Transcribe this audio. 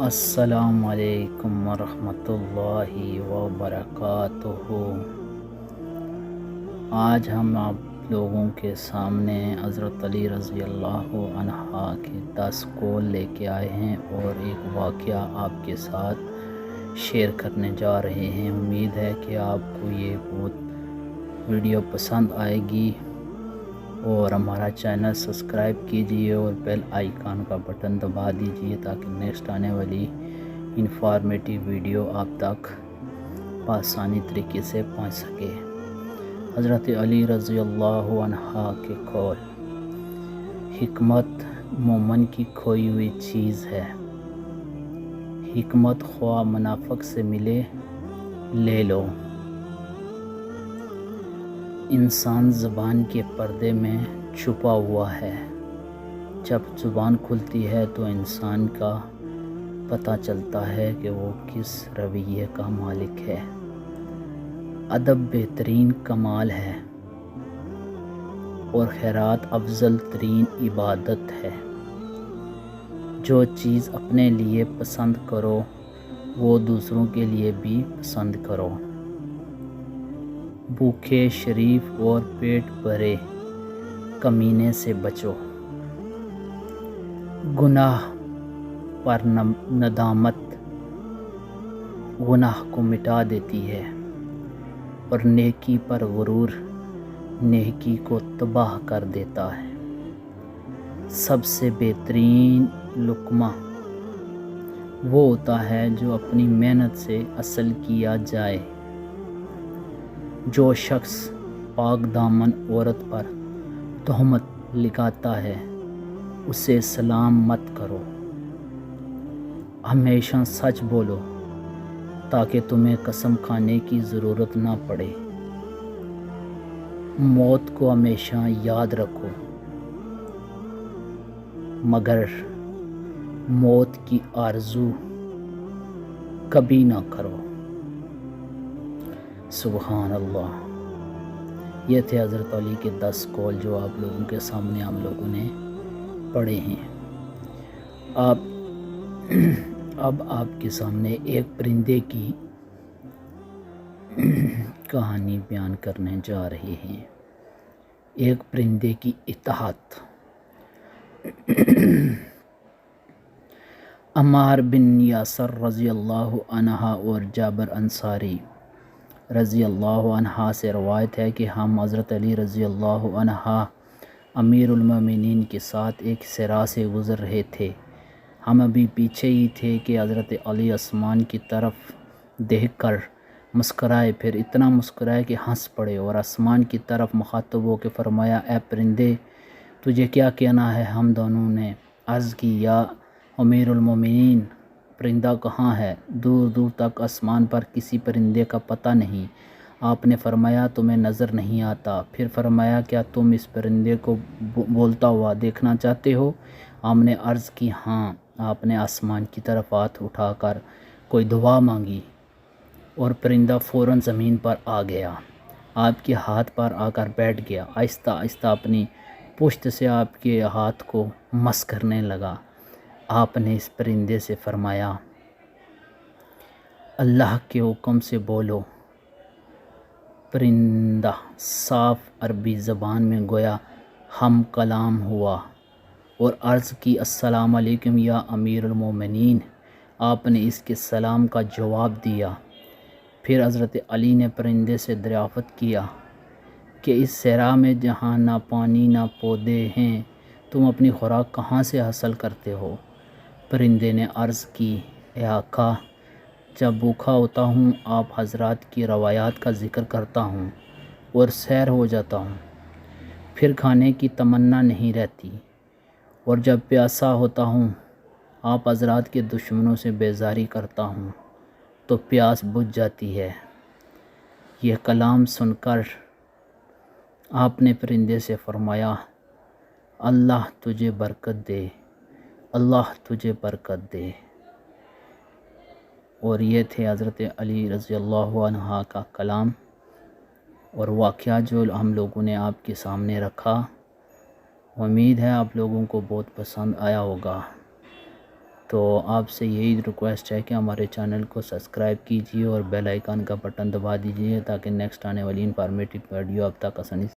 السلام علیکم ورحمۃ اللہ وبرکاتہ۔ آج ہم آپ لوگوں کے سامنے حضرت علی رضی اللہ عنہ کے 10 قول لے کے آئے ہیں اور ایک واقعہ آپ کے ساتھ شیئر کرنے جا رہے ہیں۔ امید ہے کہ آپ کو یہ بہت ویڈیو پسند آئے گی اور ہمارا چینل سبسکرائب کیجئے اور بیل آئیکن کا بٹن دبا دیجئے تاکہ نیکسٹ آنے والی انفارمیٹیو ویڈیو آپ تک بآسانی طریقے سے پہنچ سکے۔ حضرت علی رضی اللہ عنہ کے قول: حکمت مومن کی کھوئی ہوئی چیز ہے، حکمت خواہ منافق سے ملے لے لو۔ انسان زبان کے پردے میں چھپا ہوا ہے، جب زبان کھلتی ہے تو انسان کا پتہ چلتا ہے کہ وہ کس رویے کا مالک ہے۔ ادب بہترین کمال ہے اور خیرات افضل ترین عبادت ہے۔ جو چیز اپنے لیے پسند کرو وہ دوسروں کے لیے بھی پسند کرو۔ بھوکے شریف اور پیٹ بھرے کمینے سے بچو۔ گناہ پر ندامت گناہ کو مٹا دیتی ہے اور نیکی پر غرور نیکی کو تباہ کر دیتا ہے۔ سب سے بہترین لقمہ وہ ہوتا ہے جو اپنی محنت سے حاصل کیا جائے۔ جو شخص پاک دامن عورت پر تہمت لگاتا ہے اسے سلام مت کرو۔ ہمیشہ سچ بولو تاکہ تمہیں قسم کھانے کی ضرورت نہ پڑے۔ موت کو ہمیشہ یاد رکھو مگر موت کی آرزو کبھی نہ کرو۔ سبحان اللہ۔ یہ تھے حضرت علی کے 10 قول جو آپ لوگوں کے سامنے ہم لوگوں نے پڑھے ہیں۔ اب آپ کے سامنے ایک پرندے کی کہانی بیان کرنے جا رہے ہیں۔ ایک پرندے کی اطاعت۔ عمار بن یاسر رضی اللہ عنہ اور جابر انصاری رضی اللہ عنہ سے روایت ہے کہ ہم حضرت علی رضی اللہ عنہ امیر المومنین کے ساتھ ایک صحرا سے گزر رہے تھے۔ ہم ابھی پیچھے ہی تھے کہ حضرت علی آسمان کی طرف دیکھ کر مسکرائے، پھر اتنا مسکرائے کہ ہنس پڑے اور آسمان کی طرف مخاطب ہو کے فرمایا: اے پرندے، تجھے کیا کہنا ہے؟ ہم دونوں نے عرض کی: یا امیر المومنین، پرندہ کہاں ہے؟ دور دور تک آسمان پر کسی پرندے کا پتہ نہیں۔ آپ نے فرمایا: تمہیں نظر نہیں آتا؟ پھر فرمایا: کیا تم اس پرندے کو بولتا ہوا دیکھنا چاہتے ہو؟ ہم نے عرض کی: ہاں۔ آپ نے آسمان کی طرف ہاتھ اٹھا کر کوئی دعا مانگی اور پرندہ فوراً زمین پر آ گیا، آپ کے ہاتھ پر آ کر بیٹھ گیا، آہستہ آہستہ اپنی پشت سے آپ کے ہاتھ کو مس کرنے لگا۔ آپ نے اس پرندے سے فرمایا: اللہ کے حکم سے بولو۔ پرندہ صاف عربی زبان میں گویا ہم کلام ہوا اور عرض کی: السلام علیکم یا امیر المومنین۔ آپ نے اس کے سلام کا جواب دیا۔ پھر حضرت علی نے پرندے سے دریافت کیا کہ اس صحرا میں جہاں نہ پانی نہ پودے ہیں تم اپنی خوراک کہاں سے حاصل کرتے ہو؟ پرندے نے عرض کی: اے آقا، جب بھوکا ہوتا ہوں آپ حضرات کی روایات کا ذکر کرتا ہوں اور سیر ہو جاتا ہوں، پھر کھانے کی تمنا نہیں رہتی، اور جب پیاسا ہوتا ہوں آپ حضرات کے دشمنوں سے بیزاری کرتا ہوں تو پیاس بجھ جاتی ہے۔ یہ کلام سن کر آپ نے پرندے سے فرمایا: اللہ تجھے برکت دے، اللہ تجھے برکت دے۔ اور یہ تھے حضرت علی رضی اللہ عنہ کا کلام اور واقعہ جو ہم لوگوں نے آپ کے سامنے رکھا۔ امید ہے آپ لوگوں کو بہت پسند آیا ہوگا۔ تو آپ سے یہی ریکویسٹ ہے کہ ہمارے چینل کو سبسکرائب کیجیے اور بیل آئیکن کا بٹن دبا دیجیے تاکہ نیکسٹ آنے والی انفارمیٹیو ویڈیو اب تک آسانی